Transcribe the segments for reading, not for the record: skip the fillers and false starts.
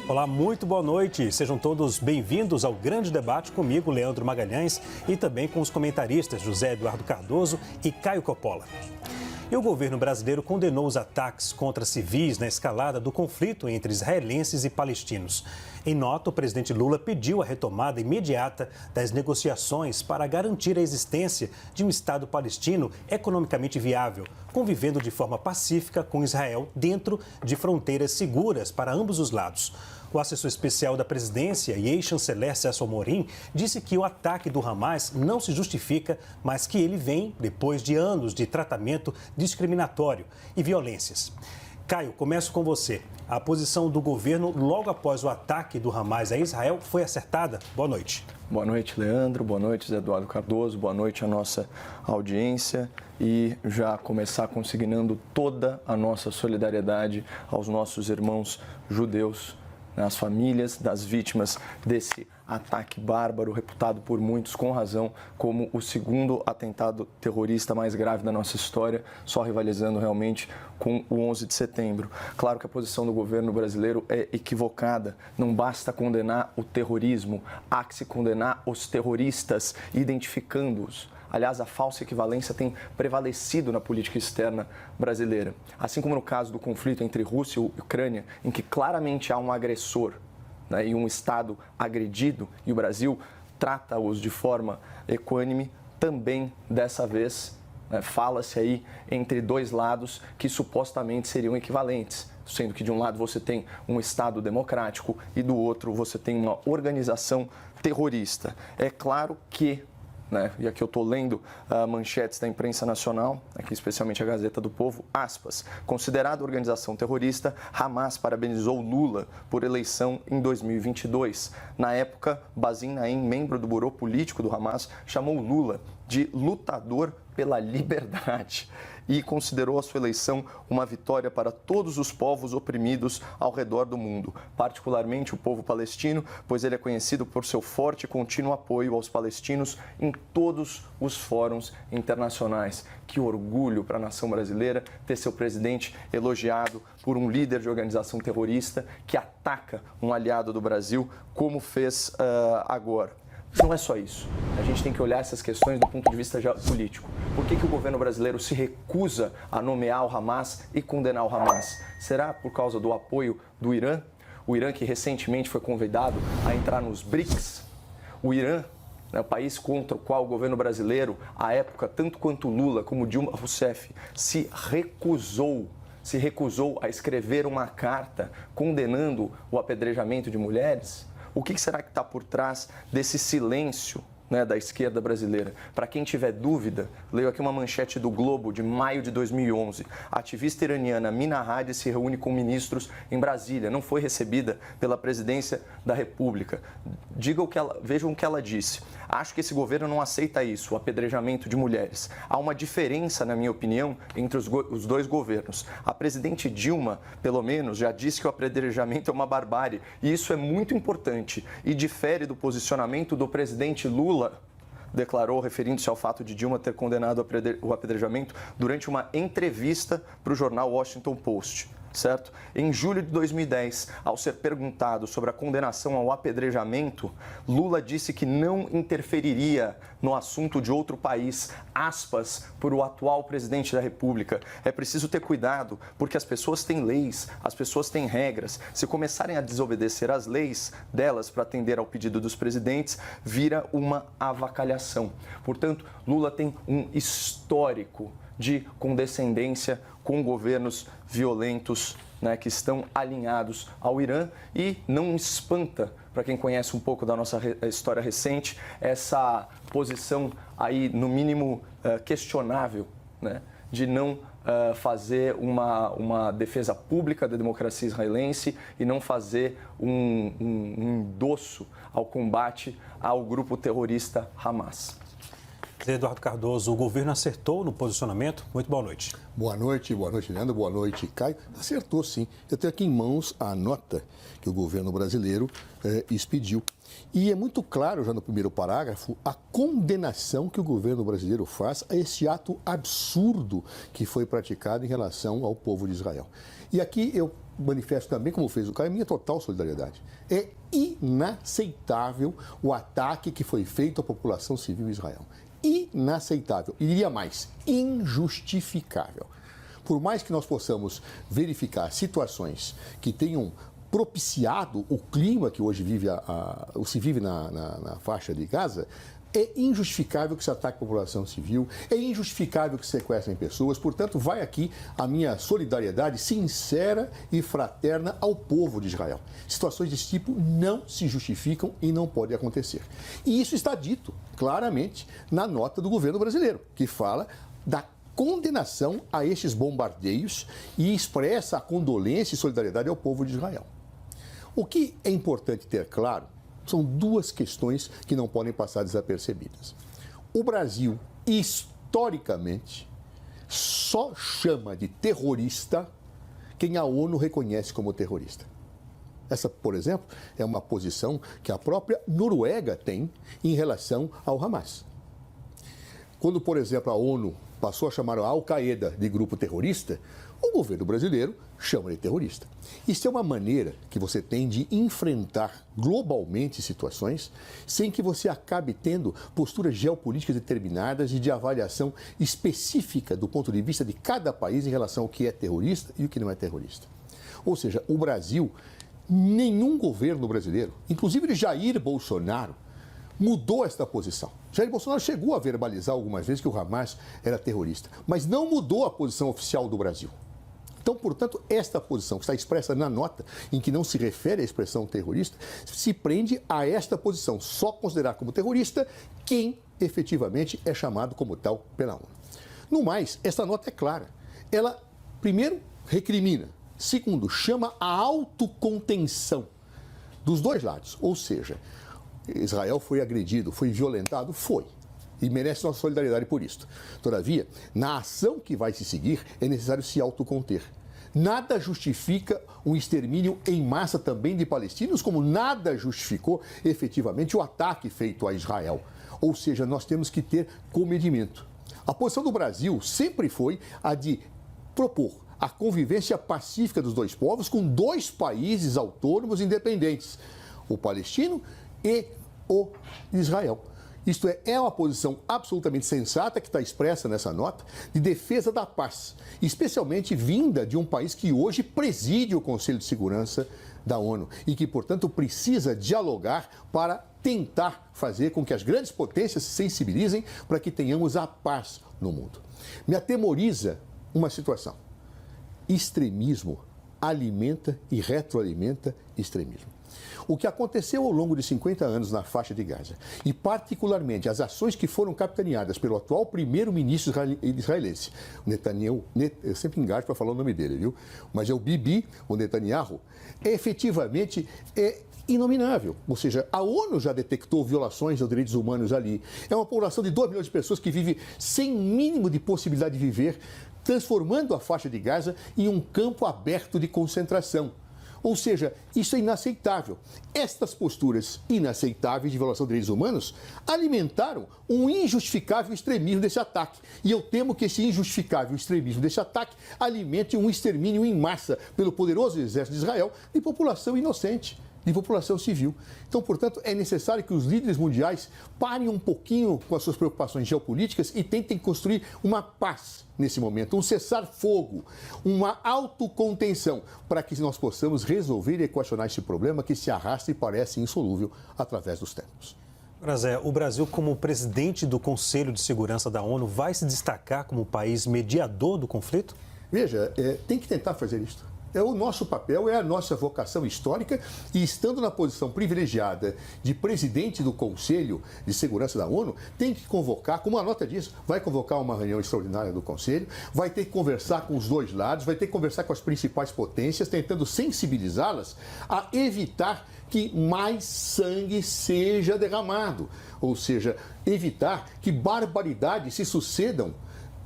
Olá, muito boa noite. Sejam todos bem-vindos ao grande debate comigo, Leandro Magalhães, e também com os comentaristas José Eduardo Cardoso e Caio Coppola. E o governo brasileiro condenou os ataques contra civis na escalada do conflito entre israelenses e palestinos. Em nota, o presidente Lula pediu a retomada imediata das negociações para garantir a existência de um Estado palestino economicamente viável, convivendo de forma pacífica com Israel dentro de fronteiras seguras para ambos os lados. O assessor especial da presidência e ex-chanceler Celso Amorim disse que o ataque do Hamas não se justifica, mas que ele vem depois de anos de tratamento discriminatório e violências. Caio, começo com você. A posição do governo logo após o ataque do Hamas a Israel foi acertada? Boa noite. Boa noite, Leandro. Boa noite, José Eduardo Cardoso. Boa noite à nossa audiência. E já começar consignando toda a nossa solidariedade aos nossos irmãos judeus, as famílias das vítimas desse ataque bárbaro, reputado por muitos com razão como o segundo atentado terrorista mais grave da nossa história, só rivalizando realmente com o 11 de setembro. Claro que a posição do governo brasileiro é equivocada. Não basta condenar o terrorismo, há que se condenar os terroristas, identificando-os. Aliás, a falsa equivalência tem prevalecido na política externa brasileira. Assim como no caso do conflito entre Rússia e Ucrânia, em que claramente há um agressor, né, e um Estado agredido, e o Brasil trata-os de forma equânime, também dessa vez, né, fala-se aí entre dois lados que supostamente seriam equivalentes, sendo que de um lado você tem um Estado democrático e do outro você tem uma organização terrorista. É claro que, e aqui eu estou lendo manchetes da imprensa nacional, aqui especialmente a Gazeta do Povo, aspas, considerada organização terrorista, Hamas parabenizou Lula por eleição em 2022. Na época, Bazin Naim, membro do burô político do Hamas, chamou Lula de lutador pela liberdade e considerou a sua eleição uma vitória para todos os povos oprimidos ao redor do mundo, particularmente o povo palestino, pois ele é conhecido por seu forte e contínuo apoio aos palestinos em todos os fóruns internacionais. Que orgulho para a nação brasileira ter seu presidente elogiado por um líder de organização terrorista que ataca um aliado do Brasil, como fez agora. Não é só isso. A gente tem que olhar essas questões do ponto de vista político. Por que o governo brasileiro se recusa a nomear o Hamas e condenar o Hamas? Será por causa do apoio do Irã? O Irã que recentemente foi convidado a entrar nos BRICS. O Irã, o país contra o qual o governo brasileiro, à época, tanto quanto Lula como Dilma Rousseff, se recusou a escrever uma carta condenando o apedrejamento de mulheres? O que será que está por trás desse silêncio, da esquerda brasileira? Para quem tiver dúvida, leio aqui uma manchete do Globo de maio de 2011. A ativista iraniana Mina Hadi se reúne com ministros em Brasília. Não foi recebida pela presidência da República. Vejam o que ela disse. Acho que esse governo não aceita isso, o apedrejamento de mulheres. Há uma diferença, na minha opinião, entre os dois governos. A presidente Dilma, pelo menos, já disse que o apedrejamento é uma barbárie. E isso é muito importante e difere do posicionamento do presidente Lula, declarou, referindo-se ao fato de Dilma ter condenado o apedrejamento durante uma entrevista para o jornal Washington Post. Certo? Em julho de 2010, ao ser perguntado sobre a condenação ao apedrejamento, Lula disse que não interferiria no assunto de outro país, aspas, por o atual presidente da República. É preciso ter cuidado, porque as pessoas têm leis, as pessoas têm regras. Se começarem a desobedecer às leis delas para atender ao pedido dos presidentes, vira uma avacalhação. Portanto, Lula tem um histórico de condescendência com governos violentos, que estão alinhados ao Irã, e não espanta, para quem conhece um pouco da nossa história recente, essa posição aí, no mínimo, questionável, de não fazer uma defesa pública da democracia israelense e não fazer um endosso ao combate ao grupo terrorista Hamas. Eduardo Cardoso, o governo acertou no posicionamento? Muito boa noite. Boa noite, Leandro. Boa noite, Caio. Acertou, sim. Eu tenho aqui em mãos a nota que o governo brasileiro expediu. E é muito claro, já no primeiro parágrafo, a condenação que o governo brasileiro faz a esse ato absurdo que foi praticado em relação ao povo de Israel. E aqui eu manifesto também, como fez o Caio, a minha total solidariedade. É inaceitável o ataque que foi feito à população civil em Israel. Inaceitável. E diria mais, injustificável. Por mais que nós possamos verificar situações que tenham propiciado o clima que hoje se vive na faixa de Gaza, é injustificável que se ataque a população civil, é injustificável que se sequestrem pessoas. Portanto, vai aqui a minha solidariedade sincera e fraterna ao povo de Israel. Situações desse tipo não se justificam e não podem acontecer. E isso está dito claramente na nota do governo brasileiro, que fala da condenação a estes bombardeios e expressa a condolência e solidariedade ao povo de Israel. O que é importante ter claro são duas questões que não podem passar desapercebidas. O Brasil, historicamente, só chama de terrorista quem a ONU reconhece como terrorista. Essa, por exemplo, é uma posição que a própria Noruega tem em relação ao Hamas. Quando, por exemplo, a ONU passou a chamar a Al-Qaeda de grupo terrorista, o governo brasileiro chama de terrorista. Isso é uma maneira que você tem de enfrentar globalmente situações sem que você acabe tendo posturas geopolíticas determinadas e de avaliação específica do ponto de vista de cada país em relação ao que é terrorista e o que não é terrorista. Ou seja, o Brasil, nenhum governo brasileiro, inclusive de Jair Bolsonaro, mudou esta posição. Jair Bolsonaro chegou a verbalizar algumas vezes que o Hamas era terrorista, mas não mudou a posição oficial do Brasil. Então, portanto, esta posição que está expressa na nota, em que não se refere à expressão terrorista, se prende a esta posição, só considerar como terrorista quem efetivamente é chamado como tal pela ONU. No mais, esta nota é clara. Ela, primeiro, recrimina. Segundo, chama a autocontenção dos dois lados. Ou seja, Israel foi agredido, foi violentado? Foi. E merece nossa solidariedade por isso. Todavia, na ação que vai se seguir, é necessário se autoconter. Nada justifica um extermínio em massa também de palestinos, como nada justificou efetivamente o ataque feito a Israel. Ou seja, nós temos que ter comedimento. A posição do Brasil sempre foi a de propor a convivência pacífica dos dois povos com dois países autônomos independentes, o palestino e o Israel. Isto é uma posição absolutamente sensata que está expressa nessa nota de defesa da paz, especialmente vinda de um país que hoje preside o Conselho de Segurança da ONU e que, portanto, precisa dialogar para tentar fazer com que as grandes potências se sensibilizem para que tenhamos a paz no mundo. Me atemoriza uma situação. Extremismo alimenta e retroalimenta extremismo. O que aconteceu ao longo de 50 anos na faixa de Gaza, e particularmente as ações que foram capitaneadas pelo atual primeiro-ministro israelense, o Netanyahu, eu sempre engajo para falar o nome dele, viu? Mas é o Bibi, o Netanyahu, efetivamente é inominável. Ou seja, a ONU já detectou violações aos direitos humanos ali. É uma população de 2 milhões de pessoas que vive sem mínimo de possibilidade de viver, transformando a faixa de Gaza em um campo aberto de concentração. Ou seja, isso é inaceitável. Estas posturas inaceitáveis de violação de direitos humanos alimentaram um injustificável extremismo desse ataque. E eu temo que esse injustificável extremismo desse ataque alimente um extermínio em massa pelo poderoso exército de Israel de população inocente, de população civil. Então, portanto, é necessário que os líderes mundiais parem um pouquinho com as suas preocupações geopolíticas e tentem construir uma paz nesse momento, um cessar-fogo, uma autocontenção, para que nós possamos resolver e equacionar esse problema que se arrasta e parece insolúvel através dos tempos. Zé, o Brasil, como presidente do Conselho de Segurança da ONU, vai se destacar como país mediador do conflito? Veja, tem que tentar fazer isso. É o nosso papel, é a nossa vocação histórica e, estando na posição privilegiada de presidente do Conselho de Segurança da ONU, tem que convocar, como a nota diz, vai convocar uma reunião extraordinária do Conselho, vai ter que conversar com os dois lados, vai ter que conversar com as principais potências, tentando sensibilizá-las a evitar que mais sangue seja derramado, ou seja, evitar que barbaridades se sucedam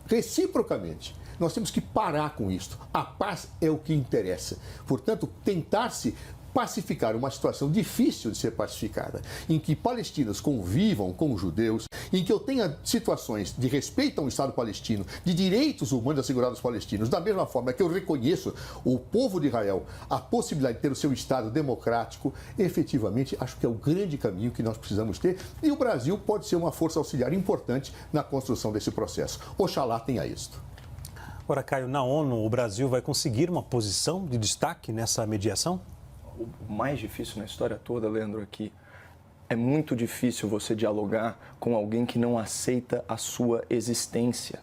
reciprocamente. Nós temos que parar com isso. A paz é o que interessa. Portanto, tentar-se pacificar uma situação difícil de ser pacificada, em que palestinos convivam com judeus, em que eu tenha situações de respeito ao Estado palestino, de direitos humanos assegurados aos palestinos, da mesma forma que eu reconheço o povo de Israel a possibilidade de ter o seu Estado democrático, efetivamente acho que é o grande caminho que nós precisamos ter, e o Brasil pode ser uma força auxiliar importante na construção desse processo. Oxalá tenha êxito. Agora, Caio, na ONU, o Brasil vai conseguir uma posição de destaque nessa mediação? O mais difícil na história toda, Leandro, aqui, é muito difícil você dialogar com alguém que não aceita a sua existência.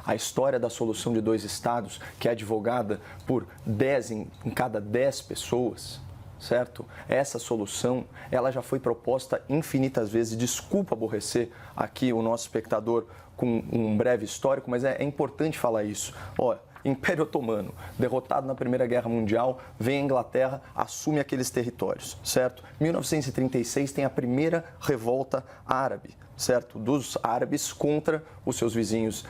A história da solução de 2 estados, que é advogada por 10 em cada 10 pessoas, certo? Essa solução, ela já foi proposta infinitas vezes. Desculpa aborrecer aqui o nosso espectador com um breve histórico, mas é importante falar isso. Olha, Império Otomano, derrotado na Primeira Guerra Mundial, vem a Inglaterra, assume aqueles territórios, certo? 1936 tem a primeira revolta árabe, certo? Dos árabes contra os seus vizinhos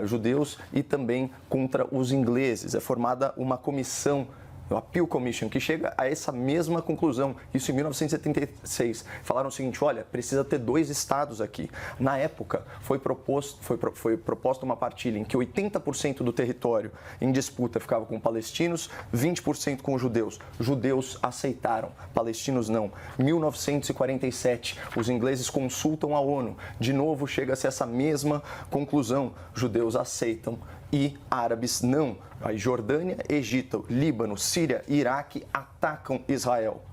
judeus e também contra os ingleses. É formada uma comissão, a Peel Commission, que chega a essa mesma conclusão, isso em 1976. Falaram o seguinte, olha, precisa ter 2 estados aqui. Na época, foi proposta uma partilha em que 80% do território em disputa ficava com palestinos, 20% com judeus. Judeus aceitaram, palestinos não. 1947, os ingleses consultam a ONU. De novo, chega-se a essa mesma conclusão. Judeus aceitam e árabes não. A Jordânia, Egito, Líbano, Síria e Iraque atacam Israel.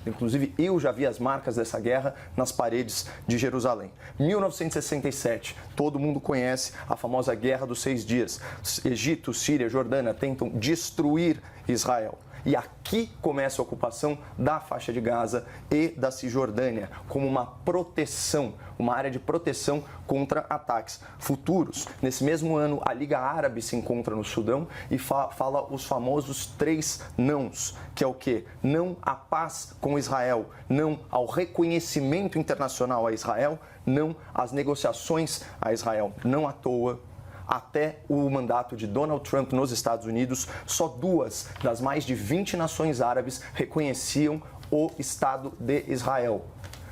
Inclusive, eu já vi as marcas dessa guerra nas paredes de Jerusalém. 1967, todo mundo conhece a famosa Guerra dos 6 Dias. Egito, Síria, Jordânia tentam destruir Israel. E aqui começa a ocupação da faixa de Gaza e da Cisjordânia, como uma proteção, uma área de proteção contra ataques futuros. Nesse mesmo ano, a Liga Árabe se encontra no Sudão e fala os famosos 3 nãos, que é o quê? Não à paz com Israel, não ao reconhecimento internacional a Israel, não às negociações a Israel. Não à toa, até o mandato de Donald Trump nos Estados Unidos, só 2 das mais de 20 nações árabes reconheciam o Estado de Israel.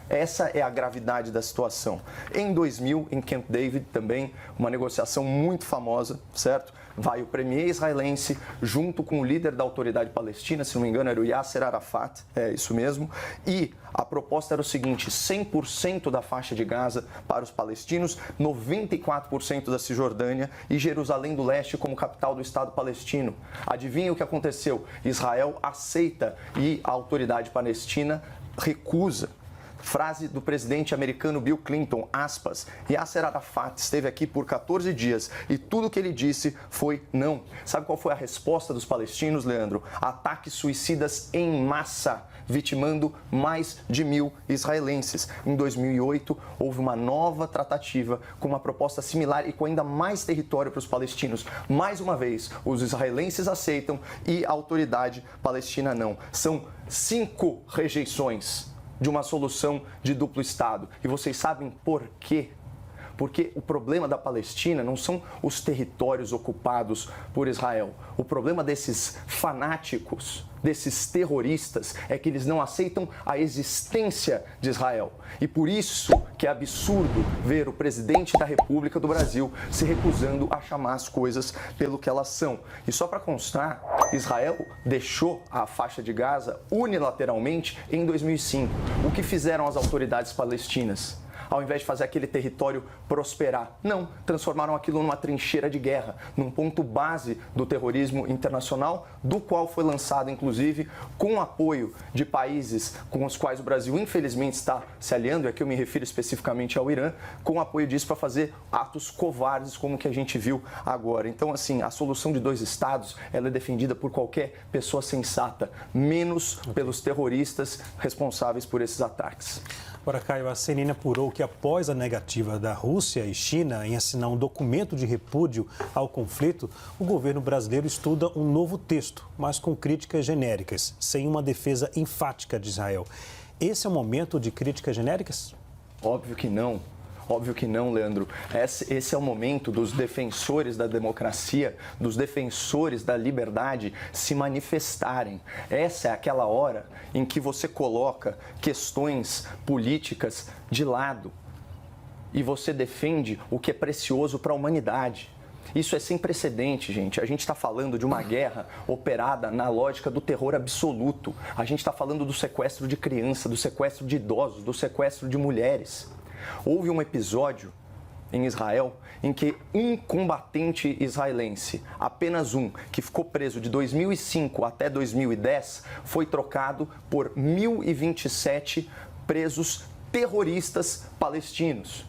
Essa é a gravidade da situação. Em 2000, em Camp David, também, uma negociação muito famosa, certo? Vai o premier israelense junto com o líder da autoridade palestina, se não me engano era o Yasser Arafat, é isso mesmo, e a proposta era o seguinte, 100% da faixa de Gaza para os palestinos, 94% da Cisjordânia e Jerusalém do Leste como capital do Estado palestino. Adivinha o que aconteceu? Israel aceita e a autoridade palestina recusa. Frase do presidente americano Bill Clinton, aspas, Yasser Arafat esteve aqui por 14 dias e tudo o que ele disse foi não. Sabe qual foi a resposta dos palestinos, Leandro? Ataques suicidas em massa, vitimando mais de 1.000 israelenses. Em 2008, houve uma nova tratativa com uma proposta similar e com ainda mais território para os palestinos. Mais uma vez, os israelenses aceitam e a autoridade palestina não. São 5 rejeições de uma solução de duplo Estado. E vocês sabem por quê? Porque o problema da Palestina não são os territórios ocupados por Israel. O problema desses fanáticos, desses terroristas, é que eles não aceitam a existência de Israel. E por isso que é absurdo ver o presidente da República do Brasil se recusando a chamar as coisas pelo que elas são. E só para constar, Israel deixou a faixa de Gaza unilateralmente em 2005. O que fizeram as autoridades palestinas? Ao invés de fazer aquele território prosperar. Não, transformaram aquilo numa trincheira de guerra, num ponto base do terrorismo internacional, do qual foi lançado, inclusive, com o apoio de países com os quais o Brasil, infelizmente, está se aliando, e aqui eu me refiro especificamente ao Irã, com o apoio disso para fazer atos covardes como o que a gente viu agora. Então, assim, a solução de 2 estados, ela é defendida por qualquer pessoa sensata, menos pelos terroristas responsáveis por esses ataques. Agora, Caio, a CNN apurou que após a negativa da Rússia e China em assinar um documento de repúdio ao conflito, o governo brasileiro estuda um novo texto, mas com críticas genéricas, sem uma defesa enfática de Israel. Esse é o momento de críticas genéricas? Óbvio que não. Óbvio que não, Leandro. Esse é o momento dos defensores da democracia, dos defensores da liberdade se manifestarem. Essa é aquela hora em que você coloca questões políticas de lado e você defende o que é precioso para a humanidade. Isso é sem precedente, gente. A gente está falando de uma guerra operada na lógica do terror absoluto. A gente está falando do sequestro de criança, do sequestro de idosos, do sequestro de mulheres. Houve um episódio em Israel em que um combatente israelense, apenas um, que ficou preso de 2005 até 2010, foi trocado por 1.027 presos terroristas palestinos.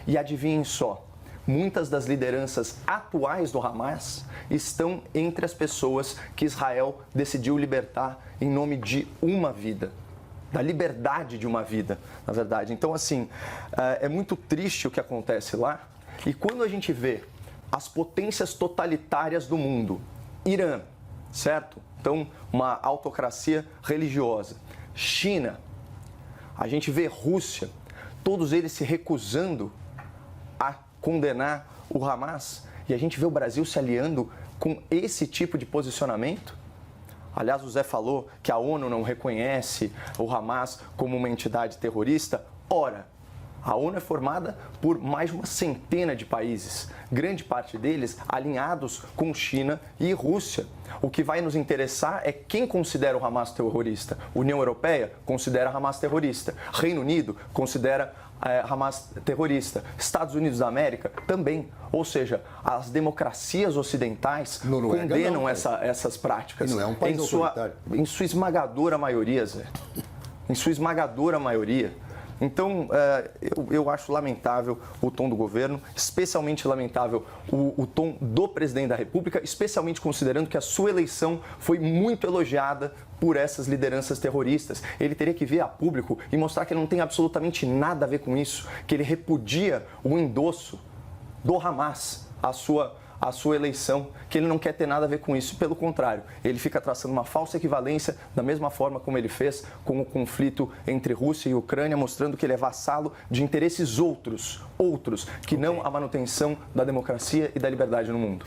E adivinhem só, muitas das lideranças atuais do Hamas estão entre as pessoas que Israel decidiu libertar em nome de uma vida, da liberdade de uma vida, na verdade. Então, assim, é muito triste o que acontece lá. E quando a gente vê as potências totalitárias do mundo, Irã, certo? Então, uma autocracia religiosa. China, a gente vê Rússia, todos eles se recusando a condenar o Hamas, e a gente vê o Brasil se aliando com esse tipo de posicionamento. Aliás, o Zé falou que a ONU não reconhece o Hamas como uma entidade terrorista. Ora, a ONU é formada por mais de uma centena de países, grande parte deles alinhados com China e Rússia. O que vai nos interessar é quem considera o Hamas terrorista. União Europeia considera Hamas terrorista. Reino Unido considera Hamas terrorista. Estados Unidos da América também. Ou seja, as democracias ocidentais condenam essas práticas. E não é um país autoritário. Em sua esmagadora maioria, Zé. Em sua esmagadora maioria. Então, eu acho lamentável o tom do governo, especialmente lamentável o tom do presidente da República, especialmente considerando que a sua eleição foi muito elogiada por essas lideranças terroristas. Ele teria que vir a público e mostrar que ele não tem absolutamente nada a ver com isso, que ele repudia o endosso do Hamas à sua eleição, que ele não quer ter nada a ver com isso. Pelo contrário, ele fica traçando uma falsa equivalência da mesma forma como ele fez com o conflito entre Rússia e Ucrânia, mostrando que ele é vassalo de interesses outros, que não a manutenção da democracia e da liberdade no mundo.